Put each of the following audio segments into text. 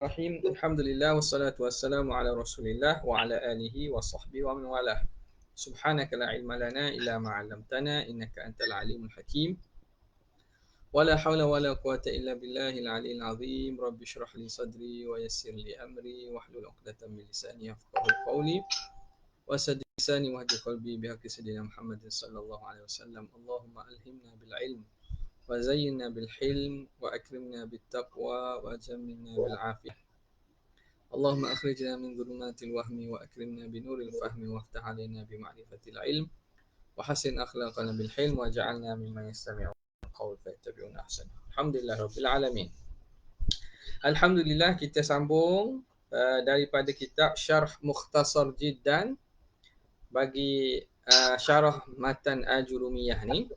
Bismillahirrahmanirrahim. Alhamdulillah wassalatu wassalamu ala Rasulillah wa ala alihi wa sahbihi wa man walah. Subhanaka la ilma lana illa ma 'allamtana innaka antal alimul hakim. Wa la hawla wa la quwata illa billahil aliyyil azim. Rabbi shrah li sadri wa yassir li amri wahlul 'uqdatam min lisani yafqahu qawli. Wa saddid lisani wahdi qalbi bihaqqi sayyidina Muhammadin sallallahu alaihi wasallam. Allahumma alhimna bil ilm wa zayyinna bil hilm wa akrimna bit taqwa wa jammilna bil afiyah. اللهم أخرجنا من ظلمات الوهم وأكرمنا بنور الفهم وافتح علينا بمعرفة العلم وحسن أخلاقنا بالحلم واجعلنا ممن يستمعون القول فيتبعون أحسنه. Alhamdulillah Rabbil Alamin. Alhamdulillah kita sambung daripada kitab Syarh Mukhtasar Jiddan bagi syarah matan Ajurumiyah ni.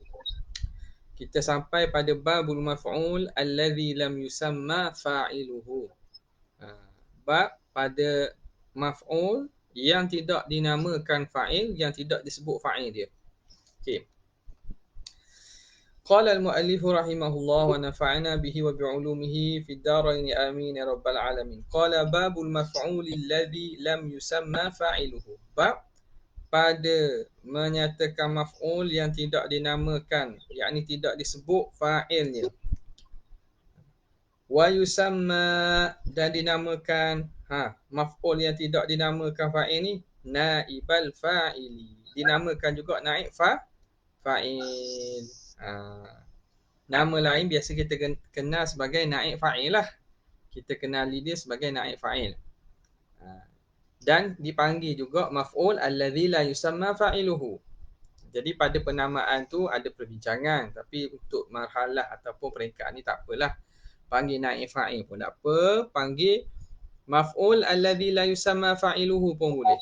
Kita sampai pada babul maf'ul alladhi lam yusamma fa'iluhu. Bab pada maf'ul yang tidak dinamakan fa'il, yang tidak disebut fa'il dia. Okey. Qala al-mu'allif rahimahullah wa nafa'ana bihi wa bi'ulumihi fid darain amin ya rabbal alamin. Qala babul maf'ul alladhi lam yusamma fa'iluhu. Bab pada menyatakan maf'ul yang tidak dinamakan, yakni tidak disebut fa'ilnya. Wa yusamma, dan dinamakan maf'ul yang tidak dinamakan fa'il ni naibal fa'ili, dinamakan juga naib fa'il. Nama lain biasa kita kenal sebagai naib fa'il lah. Kita kenali dia sebagai naib fa'il. Dan dipanggil juga maf'ul alladhi la yusamma fa'iluhu. Jadi pada penamaan tu ada perbincangan, tapi untuk marhalah ataupun peringkat ni tak apalah. Panggil naib fa'il pun tak apa, panggil maf'ul alladhi la yusamma fa'iluhu pun boleh.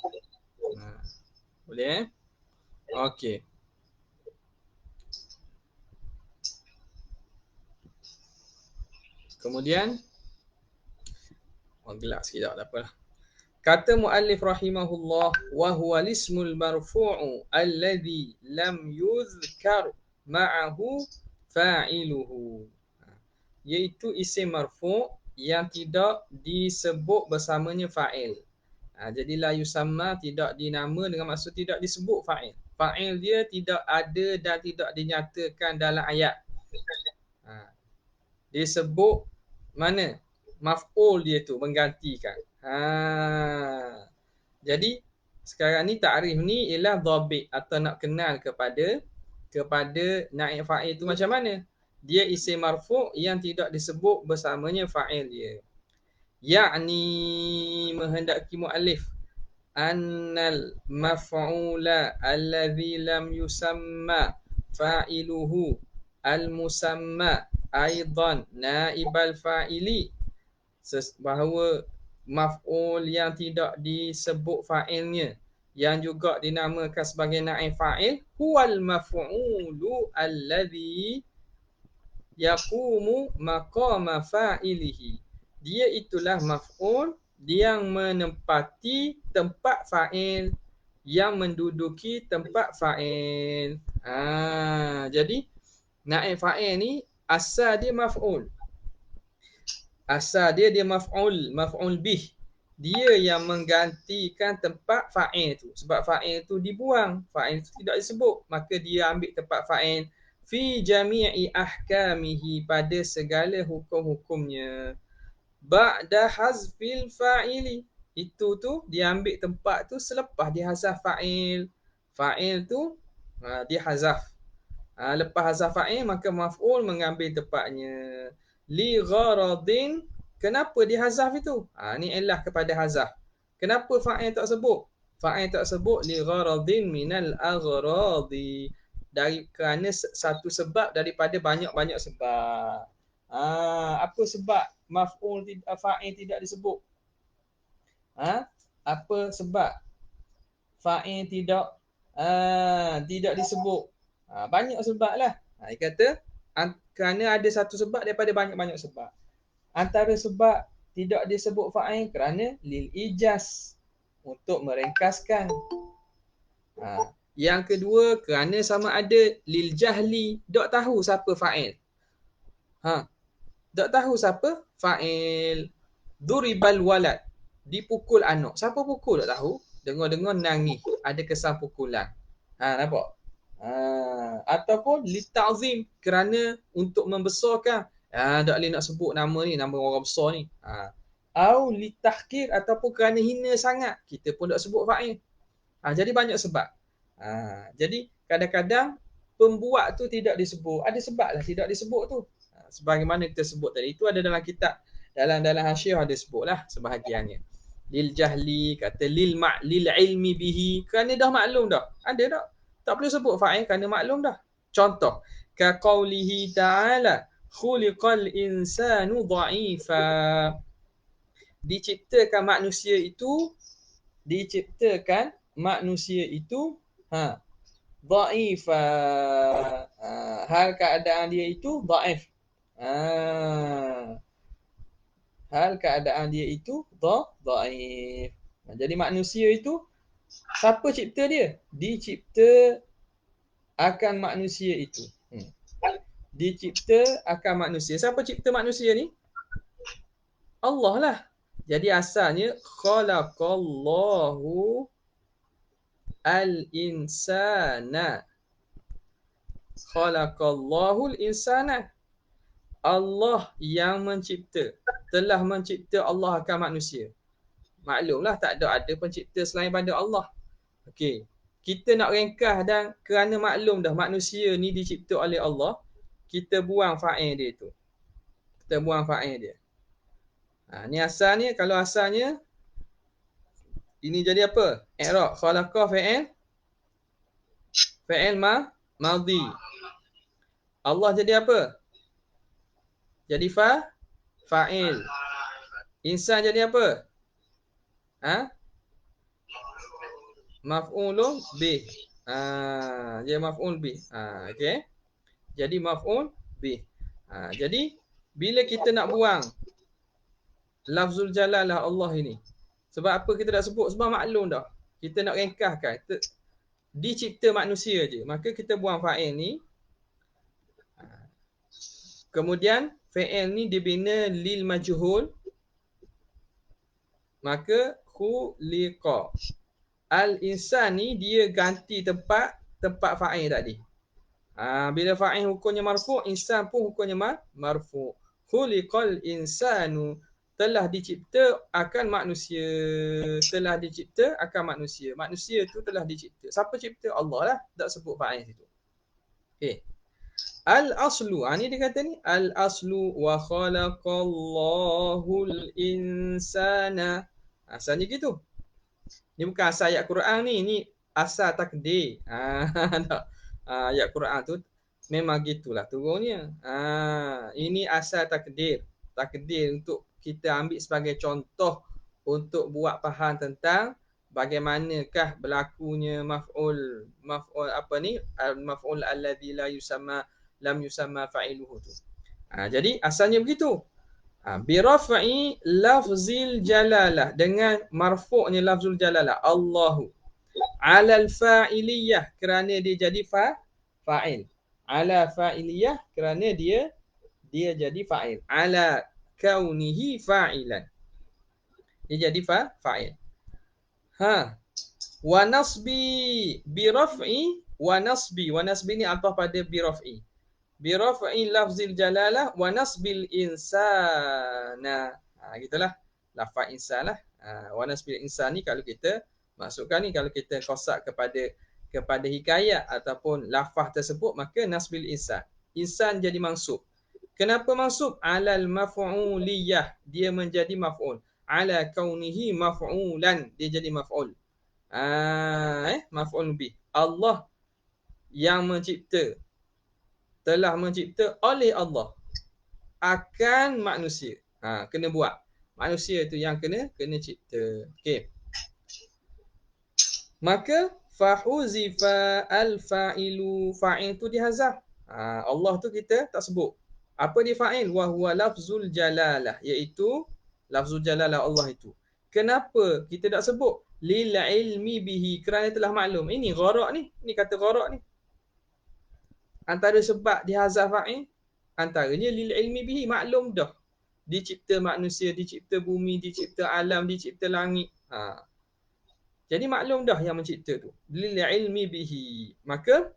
Boleh Okey. Kemudian gelap sikit tak apalah. Kata muallif rahimahullah, wa huwa lismul marfu'u alladhi lam yuzkar ma'ahu fa'iluhu. Iaitu isim marfu' yang tidak disebut bersamanya fa'il. Jadi la yusamma tidak dinama dengan maksud tidak disebut fa'il. Fa'il dia tidak ada dan tidak dinyatakan dalam ayat. Disebut mana? Maf'ul dia tu menggantikan. Jadi sekarang ni ta'rif ni ialah dhabit atau nak kenal kepada naib fa'il tu macam mana? Dia isim marfu' yang tidak disebut bersamanya fa'il dia. Ya'ni menghendaki muallif annal maf'ula alladhi lam yusamma fa'iluhu al-musamma aidan naibal fa'ili, bahawa maf'ul yang tidak disebut fa'ilnya yang juga dinamakan sebagai naib fa'il huwal maf'ulu alladhi yaqumu maqama fa'ilihi. Dia itulah maf'ul yang menempati tempat fa'il, yang menduduki tempat fa'il. Jadi naib fa'il ni asal dia maf'ul. Asal dia maf'ul bih. Dia yang menggantikan tempat fa'il tu. Sebab fa'il tu dibuang, fa'il tu tidak disebut, maka dia ambil tempat fa'il fi jami'i ahkamihi, pada segala hukum-hukumnya. Ba'da hazfil fa'ili, itu tu dia ambil tempat tu selepas dia hazaf fa'il. Fa'il tu dia hazaf. Lepas hazaf fa'il maka maf'ul mengambil tempatnya. Li gharadin, kenapa dia hazaf itu? Ni ilah kepada hazaf. Kenapa fa'il tak sebut? Fa'il tak sebut li gharadin minal aghradi, dari kerana satu sebab daripada banyak-banyak sebab. Apa sebab maf'ul fa'il tidak disebut? Apa sebab fa'il tidak disebut? Banyak sebab lah. Dia kata kerana ada satu sebab daripada banyak-banyak sebab. Antara sebab tidak disebut fa'il kerana lil ijaz, untuk meringkaskan. Yang kedua kerana sama ada lil jahli, tak tahu siapa fa'il. Tak tahu siapa fa'il. Duribal walad. Dipukul anak. Siapa pukul tak tahu. Dengar-dengar nangis. Ada kesan pukulan. Nampak? Ataupun litazim, kerana untuk membesarkan. Tak boleh nak sebut nama ni, nama orang besar ni. Au litahkir, ataupun kerana hina sangat. Kita pun tak sebut fa'il. Jadi banyak sebab. Jadi kadang-kadang pembuat tu tidak disebut. Ada sebab lah tidak disebut tu. Sebagaimana kita sebut tadi. Itu ada dalam kitab. Dalam hasyiah ada sebutlah sebahagiannya. Lil jahli, kata lil ilmi bihi. Kerana dah maklum dah. Ada tak? Tak perlu sebut fa'il kerana maklum dah. Contoh. Ka qawlihi ta'ala. Khuliqal insanu dha'ifa. Diciptakan manusia itu dha'ifa. Hal keadaan dia itu dhaif. Hal keadaan dia itu dhaif. Jadi manusia itu, siapa cipta dia? Dicipta akan manusia itu. Dicipta akan manusia. Siapa cipta manusia ni? Allah lah. Jadi asalnya khalaqallahu al-insana. Khalaqallahu al-insana. Allah yang mencipta. Telah mencipta Allah akan manusia. Maklumlah tak ada pencipta selain pada Allah. Okey. Kita nak ringkas dan kerana maklum dah manusia ni dicipta oleh Allah, kita buang fa'il dia tu. Kita buang fa'il dia. Ni asalnya, kalau asalnya ini jadi apa? I'rab. Khalaqa fa'il madhi. Allah jadi apa? Jadi fa'il. Insan jadi apa? Maf'ulun bih. Dia maf'ul bih. Okey. Jadi maf'ul bih. Jadi bila kita nak buang lafzul jalalah Allah ini, sebab apa kita tak sebut? Sebab maklum dah. Kita nak ringkaskan. Dicipta manusia je. Maka kita buang fa'il ni. Kemudian fa'il ni dibina lil majhul. Maka khuliqa. Al-insan ni dia ganti tempat fa'il tadi. Bila fa'il hukumnya marfu', insan pun hukumnya marfu'. Khuliqal insanu, telah dicipta akan manusia. Telah dicipta akan manusia. Manusia tu telah dicipta. Siapa cipta? Allah lah. Tak sebut fa'il situ. Okey. Al-aslu. Ni dia kata ni. Al-aslu wa khalaqallahul insana. Asalnya gitu. Ni bukan asal ayat Quran ni. Ni asal takdir. Ayat Quran tu memang gitulah turunnya. Ini asal takdir. Takdir untuk kita ambil sebagai contoh untuk buat faham tentang bagaimanakah berlakunya maf'ul apa ni? Al-maf'ul alladhi lam yusamma fa'iluhu tu. Jadi asalnya begitu. Bi raf'i lafzil jalalah, dengan marfu'nya lafzul jalalah Allahu, alal fa'iliyah kerana dia jadi fa'il, ala fa'iliyah kerana dia jadi fa'il, ala kaunihi fa'ilan, dia jadi fa'il. Wa nasbi bi raf'i wa nasbi ni apa pada bi raf'i. Bi raf'i lafzil jalalah wa nasbil insana. Gitulah. Lafaz insan lah. Wa nasbil insan ni kalau kita masukkan ni, kalau kita kosak kepada hikayat ataupun lafaz tersebut, maka nasbil insan. Insan jadi mansub. Kenapa mansub? Alal maf'uliyah. Dia menjadi maf'ul. Ala kaunihi maf'ulan. Dia jadi maf'ul. Maf'ul bih. Allah yang mencipta, telah mencipta oleh Allah akan manusia. Kena buat. Manusia tu yang kena cipta. Okey. Maka fahuzifa al-fa'ilu, fa'il tu dihazaf. Allah tu kita tak sebut. Apa dia fa'il? Wa huwa lafzul jalalah, iaitu lafzul jalalah Allah itu. Kenapa kita tak sebut? Lil ilmi bihi, kerana telah maklum. Ini gharak ni. Ini kata gharak ni. Antara sebab dihazaf fa'il, antaranya lil ilmi bihi, maklum dah. dicipta manusia, dicipta bumi, dicipta alam, dicipta langit. Jadi maklum dah yang mencipta tu. Lil ilmi bihi. Maka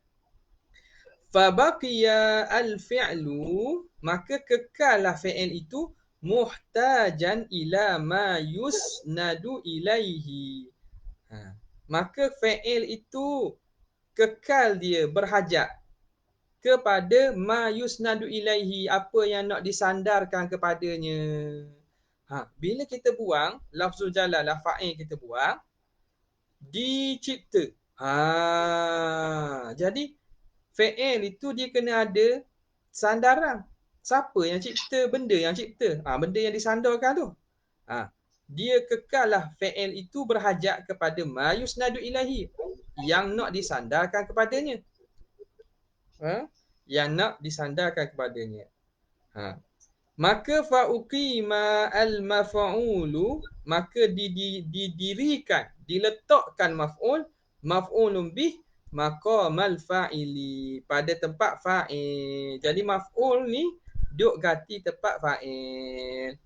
fabaqiya al-fi'lu, maka kekallah fi'il itu muhtajan ila ma yusnadu ilaihi. Maka fi'il itu kekal dia berhajat kepada ma yusnadu ilaihi, apa yang nak disandarkan kepadanya. Bila kita buang lafzul jalalah, fa'il kita buang, dicipta. Jadi fi'il itu dia kena ada sandaran. Siapa yang cipta? Benda yang cipta. Benda yang disandarkan tu. Dia kekallah fi'il itu berhajat kepada ma yusnadu ilaihi, yang nak disandarkan kepadanya. Yang nak disandarkan kepadanya. Maka fa'uqima al-maf'ulu, maka didirikan, diletakkan maf'ulun bih maqamal fa'ili, pada tempat fa'il. Jadi maf'ul ni duk ganti tempat fa'il.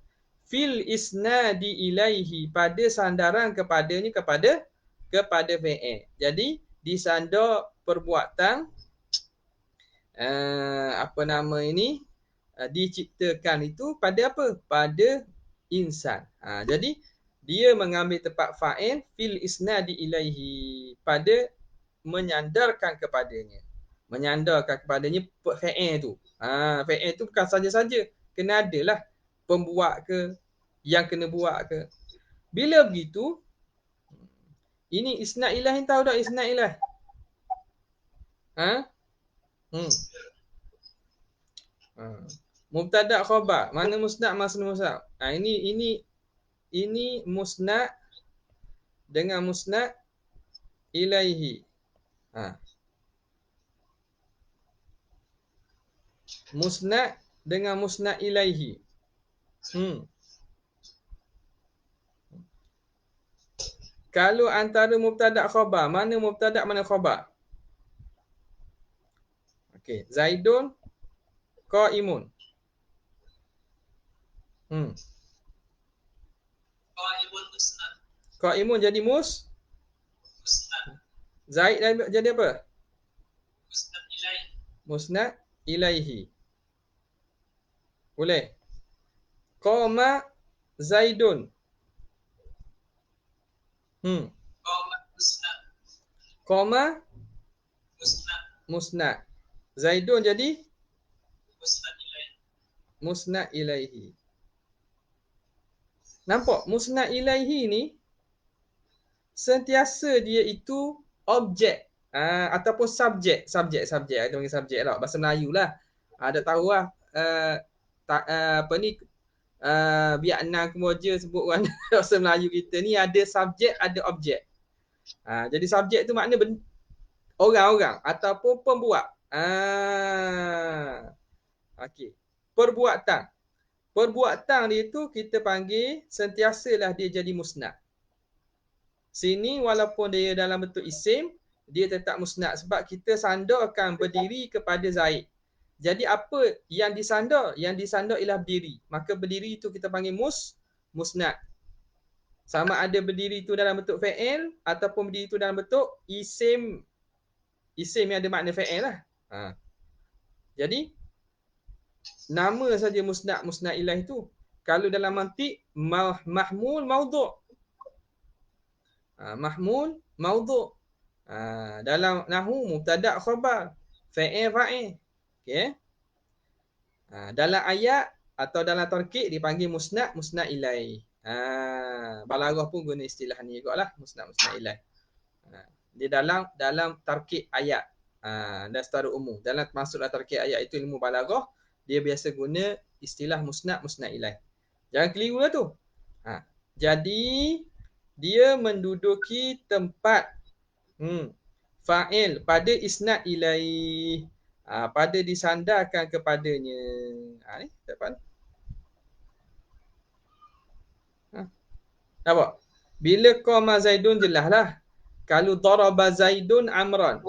Fil isnadi ilaihi, pada sandaran kepadanya, kepada fi'il. Jadi disandar perbuatan diciptakan itu pada apa? Pada insan. Jadi dia mengambil tempat fa'il fil isnadi ilaihi, pada menyandarkan kepadanya. Menyandarkan kepadanya fa'il tu. Fa'il tu bukan saja-saja, kena adalah pembuat ke, yang kena buat ke. Bila begitu, ini isnad ilahi, tahu tak isnad ilahi? Mubtada' khabar. Mana musnad, mana musnad? Ini musnad dengan musnad ilaihi. Musnad dengan musnad ilaihi. Kalau antara mubtada' khabar, mana mubtada' mana khabar? Okey, Zaidun qaimun. Qaimun musnad. Qaimun jadi musnad. Zaid jadi apa? Musnad ilaihi. Musnad ilaihi. Boleh. Qama Zaidun. Qama musnad. Qama musnad. Musnad. Zaidun jadi musnad ilaihi. Musnad ilaihi. Nampak? Musnad ilaihi ni sentiasa dia itu objek ataupun subjek. Subjek. Kita panggil subjek lah. Bahasa Melayu lah. Ada tahu lah. Vietnam Kemboja sebut orang bahasa Melayu kita ni ada subjek, ada objek. Jadi subjek tu makna orang-orang ataupun pembuat. Okey. Perbuatan. Perbuatan dia tu kita panggil sentiasalah dia jadi musnad. Sini walaupun dia dalam bentuk isim, dia tetap musnad sebab kita sandarkan berdiri kepada Zaid. Jadi apa yang disandar? Yang disandar ialah berdiri. Maka berdiri itu kita panggil musnad. Sama ada berdiri itu dalam bentuk fa'il ataupun berdiri itu dalam bentuk isim. Isim yang ada makna fa'il lah. Jadi nama saja musnad ilaih itu. Kalau dalam mantiq mahmul maudhu'. Mahmul maudhu'. Dalam nahwu mubtada' khabar, fa'il fa'il. Okey. Dalam ayat atau dalam tarkib dipanggil musnad ilaih. Balaghah pun guna istilah ni jugaklah, musnad ilaih. Dia dalam tarkib ayat. Dan secara umum dalam masuklah tarkib ayat itu ilmu balaghah, dia biasa guna istilah musnad ilaih. Jangan keliru lah tu. Jadi dia menduduki tempat fa'il pada isnad ilaih, pada disandarkan kepadanya. Ni dapat. Nampak? Bila qama Zaidun jelaslah. Kalau daraba Zaidun Amran.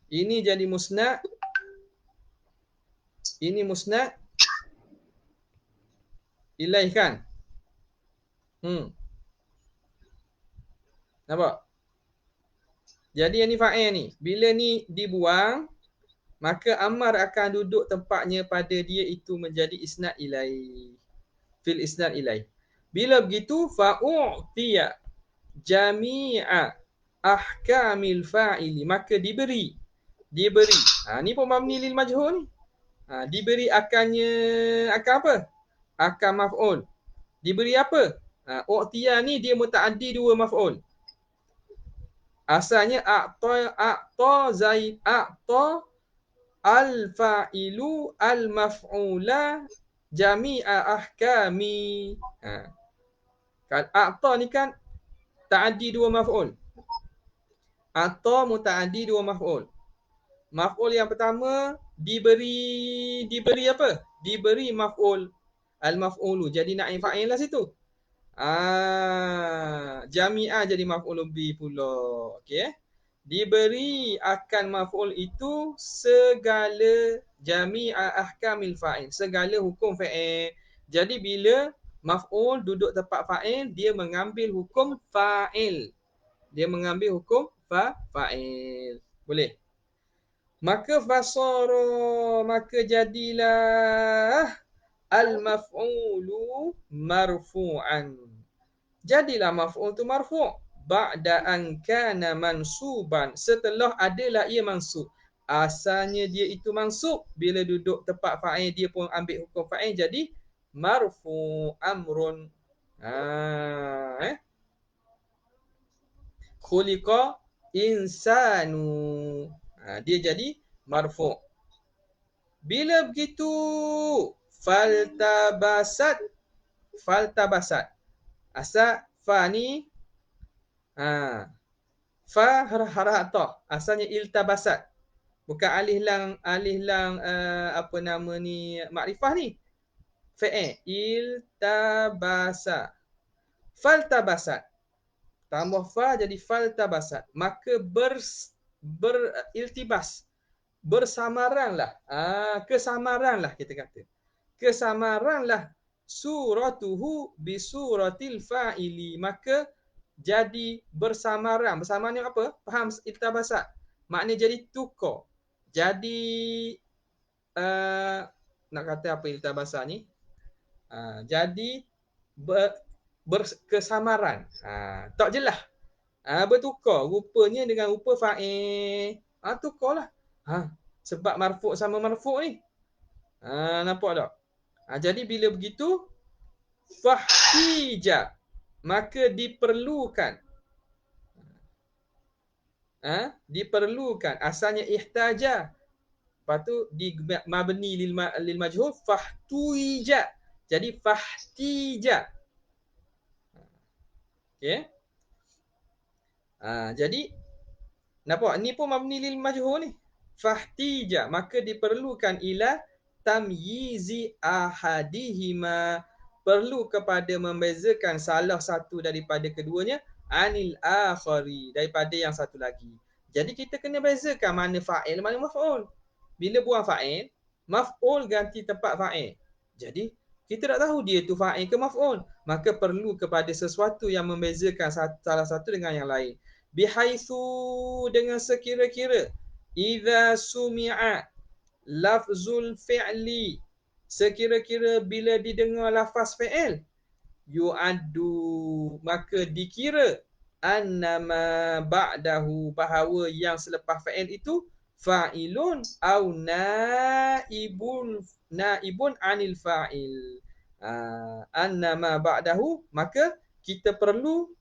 Ini jadi musnad. Ini musnad ilaih kan? Nampak? Jadi yang ni fa'il ni. Bila ni dibuang, maka amar akan duduk tempatnya pada dia itu menjadi isnad ilaih. Fil isnad ilaih. Bila begitu, fa'u'tiya jami'a ahkamil fa'ili. Maka diberi. Ni pun mabni lil majhul ni. Diberi akannya, akan apa? Akan maf'ul. Diberi apa? U'tiya ni dia muta'addi dua maf'ul. Asalnya a'ta zaid a'ta al-fa'ilu al-maf'ula jami'a ahkami. A'ta ni kan ta'addi dua maf'ul. A'ta muta'addi dua maf'ul. Maf'ul yang pertama diberi apa? Diberi maf'ul al-maf'ulu. Jadi naib fa'il lah situ. Jami'ah jadi maf'ul bi pula. Okey. Diberi akan maf'ul itu segala jami'ah ahkamil fa'il, segala hukum fa'il. Jadi bila maf'ul duduk tempat fa'il, dia mengambil hukum fa'il. Dia mengambil hukum fa'il. Boleh? Maka fasara, maka jadilah al-maf'ulu marfu'an. Jadilah maf'ul tu marfu' ba'da an kana mansuban, setelah adalah ia mansub. Asalnya dia itu mansub, bila duduk tempat fa'il dia pun ambil hukum fa'il, jadi marfu' amrun. Khuliqa insanu. Dia jadi marfu'. Bila begitu, faltabasat. Asal fa ni fa harah ta. Asalnya iltabasat. Bukan alif lang apa nama ni makrifah ni. Fa'il iltabasa. Faltabasat. Tambah fa jadi faltabasat. Maka beriltibas. Bersamaranlah. Kesamaranlah kita kata. Kesamaranlah suratuhu bisuratil fa'ili. Maka jadi bersamaran. Bersamaran ni apa? Faham iltabasat? Maknanya jadi tukar. Jadi nak kata apa iltabasat ni? Jadi berkesamaran. Tak jelas. Bertukar rupanya dengan rupa fa'il. Tukarlah. Sebab marfu' sama marfu' ni. Nampak tak? Jadi bila begitu, fahtija, maka diperlukan. Diperlukan. Asalnya ihtaja. Lepas tu di mabni lil majhul, fahtuija. Jadi fahtija. Okey. Jadi nampak ni pun mabni lil majhul ni. Fahtija, maka diperlukan ila tamyizi ahadihima, perlu kepada membezakan salah satu daripada keduanya, anil akhari, daripada yang satu lagi. Jadi kita kena bezakan mana fa'il mana maf'ul. Bila buang fa'il, maf'ul ganti tempat fa'il. Jadi kita tak tahu dia tu fa'il ke maf'ul, maka perlu kepada sesuatu yang membezakan salah satu dengan yang lain. Bihaitsu, dengan sekira-kira, idza sumi'a lafzul fi'li, sekira-kira bila didengar lafaz fi'il, yu'addu, maka dikira, annama ba'dahu, bahawa yang selepas fi'il itu fa'ilun au naibun anil fa'il. Annama ba'dahu, maka kita perlu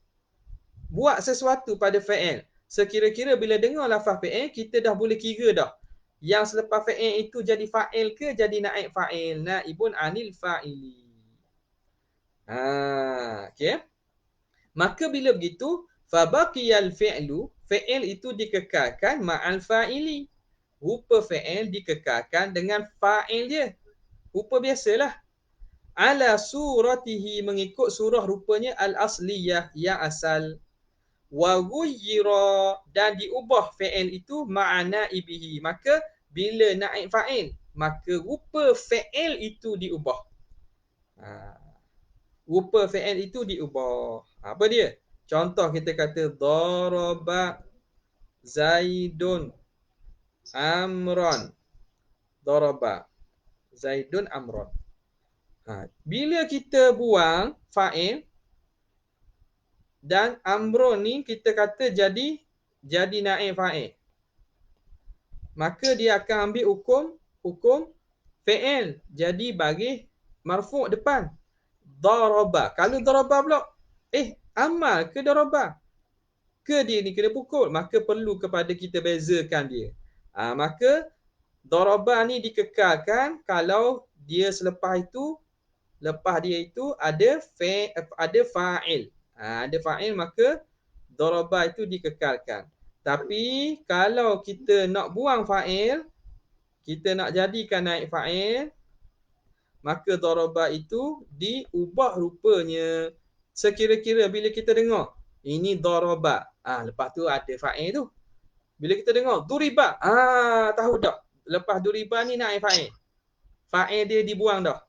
buat sesuatu pada fi'il. Sekira-kira bila dengar lafaz fi'il, kita dah boleh kira dah. Yang selepas fa'il itu jadi fa'il ke jadi naib fa'il. Naibun anil fa'ili. Okay. Maka bila begitu, fabaqiyal fi'lu, fi'il itu dikekalkan ma'al fa'ili. Rupa fi'il dikekalkan dengan fa'il dia. Rupa biasalah. Ala suratihi, mengikut surah rupanya al-asliyah, yang asal. wa ghayyira, dan diubah fi'il itu ma'ana ibihi. Maka bila naib fa'il, maka rupa fi'il itu diubah. Rupa fi'il itu diubah. Apa dia? Contoh kita kata daraba Zaidun amron. Daraba Zaidun amron. Bila kita buang fa'il dan amron ni kita kata jadi naib fa'il, maka dia akan ambil hukum fi'il. Jadi bagi marfu' depan. Daraba. Kalau daraba pula, amal ke daraba? Ke dia ni kena pukul? Maka perlu kepada kita bezakan dia. Maka daraba ni dikekalkan kalau dia lepas dia itu ada fa'il. Ada fa'il, maka daraba itu dikekalkan. Tapi kalau kita nak buang fa'il, kita nak jadikan naib fa'il, maka daraba itu diubah rupanya. Sekira-kira bila kita dengar ini daraba, lepas tu ada fa'il tu. Bila kita dengar duriba, tahu dah. Lepas duriba ni naib fa'il. Fa'il dia dibuang dah.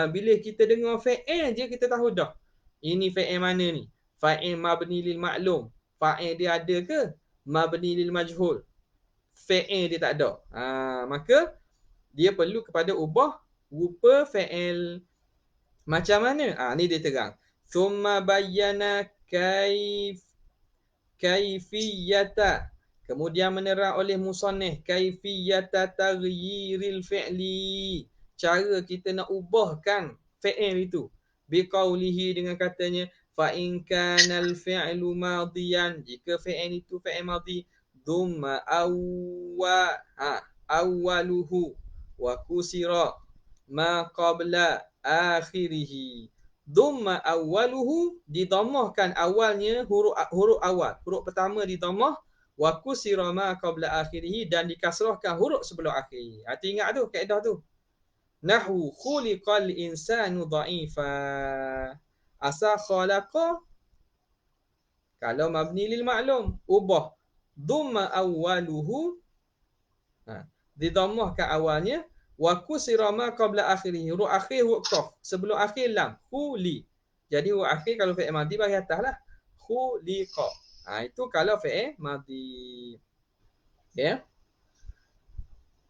Bila kita dengar fa'il je kita tahu dah. Ini fa'il mana ni? Fa'il mabni lil ma'lum. Fa'il dia ada ke? Mabni lil majhul. Fa'il dia tak ada. Maka dia perlu kepada ubah rupa fa'il. Macam mana? Ni dia terang. Thumma bayyana kaifiyata. Kemudian menerang oleh musannif kaifiyata taghyiril fi'li. Cara kita nak ubahkan fi'il itu. Biqaulihi, dengan katanya fa in kana al fi'lu madiyan, jika fi'il itu fi'il madhi, thumma awwaluhu wa kusira ma qabla akhirih. Dhamma awwaluhu, didhammahkan awalnya huruf awal. Huruf pertama didhammah, wa kusira ma qabla akhirih, dan dikasrahkan huruf sebelum akhir. Hati ingat tu kaedah tu. Nahwu khuliqal insanu dha'ifa. Asal khalaqa, kalau mabni lil ma'lum, ubah dhamma awwaluhu, didhammahkan awalnya, wa kusira ma qabla akhirih, huruf akhir huruf qaf, sebelum akhir lam, khuli. Jadi huruf akhir kalau fi'il madhi bagi atas lah, khuliqa. Itu kalau fi'il madhi. Ya.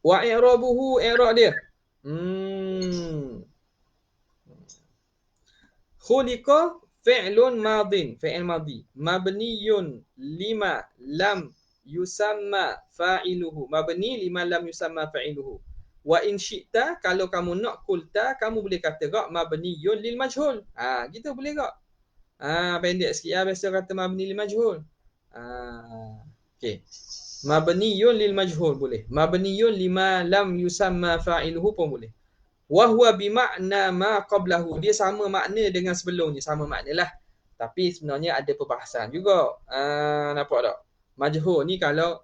Wa i'rabuhu, i'rab dia. Khuliqa fi'lun madin, fi'il madhi, mabniyun lima lam yusamma fa'iluhu. Mabni lima lam yusamma fa'iluhu. Wa in syi'ta, kalau kamu nak kulta, kamu boleh kata gak mabniyun lil majhul. Gitu boleh gak. Pendek sikit biasa kata mabni lil majhul. Okey. Mabniyun lil majhul boleh. Mabniyun lima lam yusamma fa'iluhu pun boleh. Wa huwa bi makna ma qablahu, dia sama makna dengan sebelumnya, sama maknalah. Tapi sebenarnya ada perbahasan juga. Nampak tak? Majhul ni kalau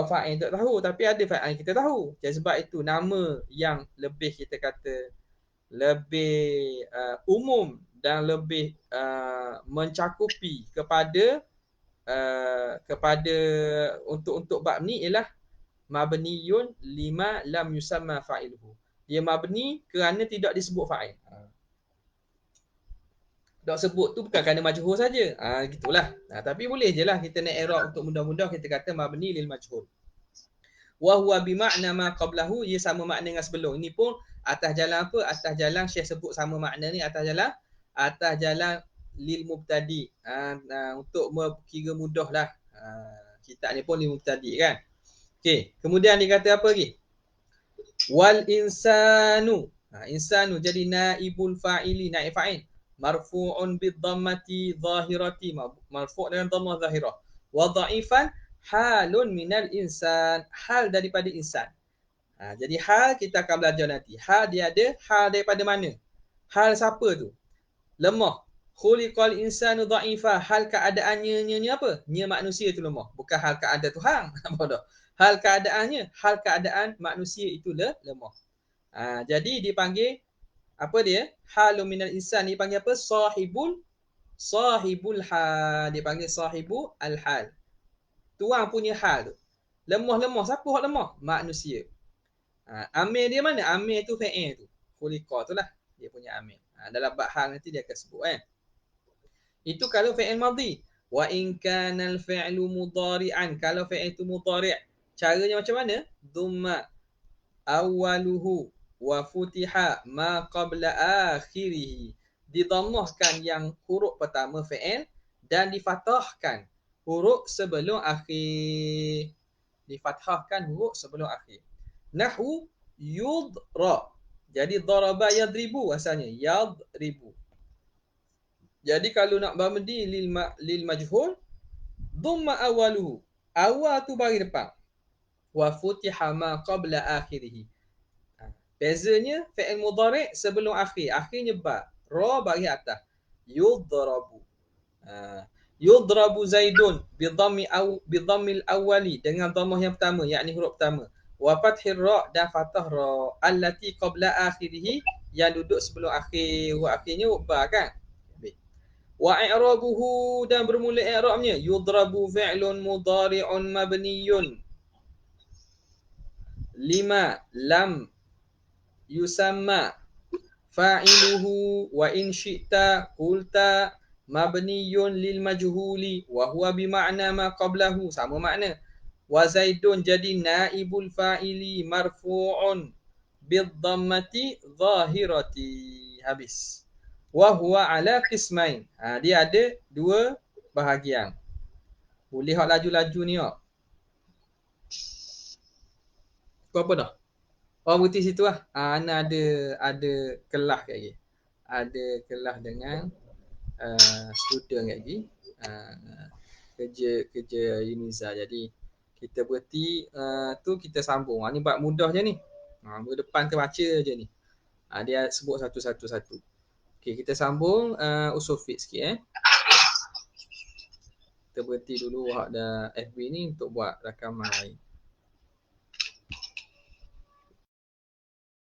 fa'il tak tahu, tapi ada fa'il kita tahu. Jadi sebab itu nama yang lebih kita kata lebih umum dan lebih mencakupi kepada untuk bab ni ialah mabniyun lima lam yusamma fa'iluhu. Dia mabni kerana tidak disebut fa'il. Tak sebut tu bukan kerana majhul saja. Gitulah. Tapi boleh je lah kita nak i'rab untuk mudah-mudah, kita kata mabni lil majhul. Wa huwa bi makna ma qablahu, ia sama makna dengan sebelum. Ini pun atas jalan apa? Atas jalan Syekh sebut sama makna ni atas jalan lil mubtadi. Untuk kira mudahlah. Kitab ni pun lil mubtadi kan. Okey, kemudian dia kata apa lagi? Wal insanu. Insanu jadi naibul fa'ili, naib fa'il. Marfu'un bid dhammati zahirati, marfu' dengan dhammah zahirah. Wa dha'ifan halun minal insan, hal daripada insan. Jadi hal kita akan belajar nanti. Hal dia ada, hal daripada mana? Hal siapa tu? Lemah. Khuliqal insanu dha'ifa, hal keadaannya ni apa? Nya manusia tu lemah. Bukan hal keadaan Tuhan. Apa dah? Hal keadaannya, hal keadaan manusia itu lemah. Jadi dipanggil apa dia? Halun minal insan dipanggil apa? Sahibul Sahibul hal. Dia panggil sahibu al-hal. Tuan punya hal tu. Lemah-lemah. Siapa yang lemah? Manusia. Amir dia mana? Amir tu fa'il tu. Khuliqa tu lah. Dia punya amir. Dalam bab hal nanti dia akan sebut kan. Itu kalau fa'il madhi. Wa in kana al-fi'lu mudhari'an. Kalau fa'il tu mudhari'. Caranya macam mana? Dhamma awaluhu wa futiha ma qabla akhirih. Didammahkan yang huruf pertama fa'il dan difathahkan huruf sebelum akhir. Difathahkan huruf sebelum akhir. Nahwu yudra. Jadi daraba yadribu asalnya. Yadribu. Jadi kalau nak bermedi lil majhul, dhamma awaluhu. Awal tu bagi depan. Wa futiha ma qabla akhirih. Bezanya fi'il mudhari' sebelum akhir. Akhirnya ba. Ra bagi atas. Yudrabu. Yudrabu Zaidun bidhammil awwali dengan dhammah yang pertama, yakni huruf pertama. Wa fathir ra dan fathah ra allati qabla akhirih yang duduk sebelum akhir. Huruf akhirnya huruf ba kan? Wa i'rabuhu dan bermula i'rabnya yudrabu fi'lun mudhari'un mabniyun lima lam yusamma fa'iluhu wa in syi'ta qulta mabniyun lil majhuli wa huwa bima'na ma qablahu. Sama makna. Wa zaidun jadi naibul fa'ili marfu'un bid dhammati zahirati. Habis. Wa huwa ala qismain. Dia ada dua bahagian. Boleh hak laju-laju ni hak. Kau apa dah? Oh, berhenti situ lah. Ana ada kelas kat lagi. Ada kelas dengan student kat lagi. Kerja Uniza. Jadi kita berhenti tu kita sambung. Ni bab mudah je ni. Minggu depan kita baca je ni. Dia sebut satu-satu. Okey, kita sambung usul fiqh sikit Kita berhenti dulu hak dah FB ni untuk buat rakaman lain.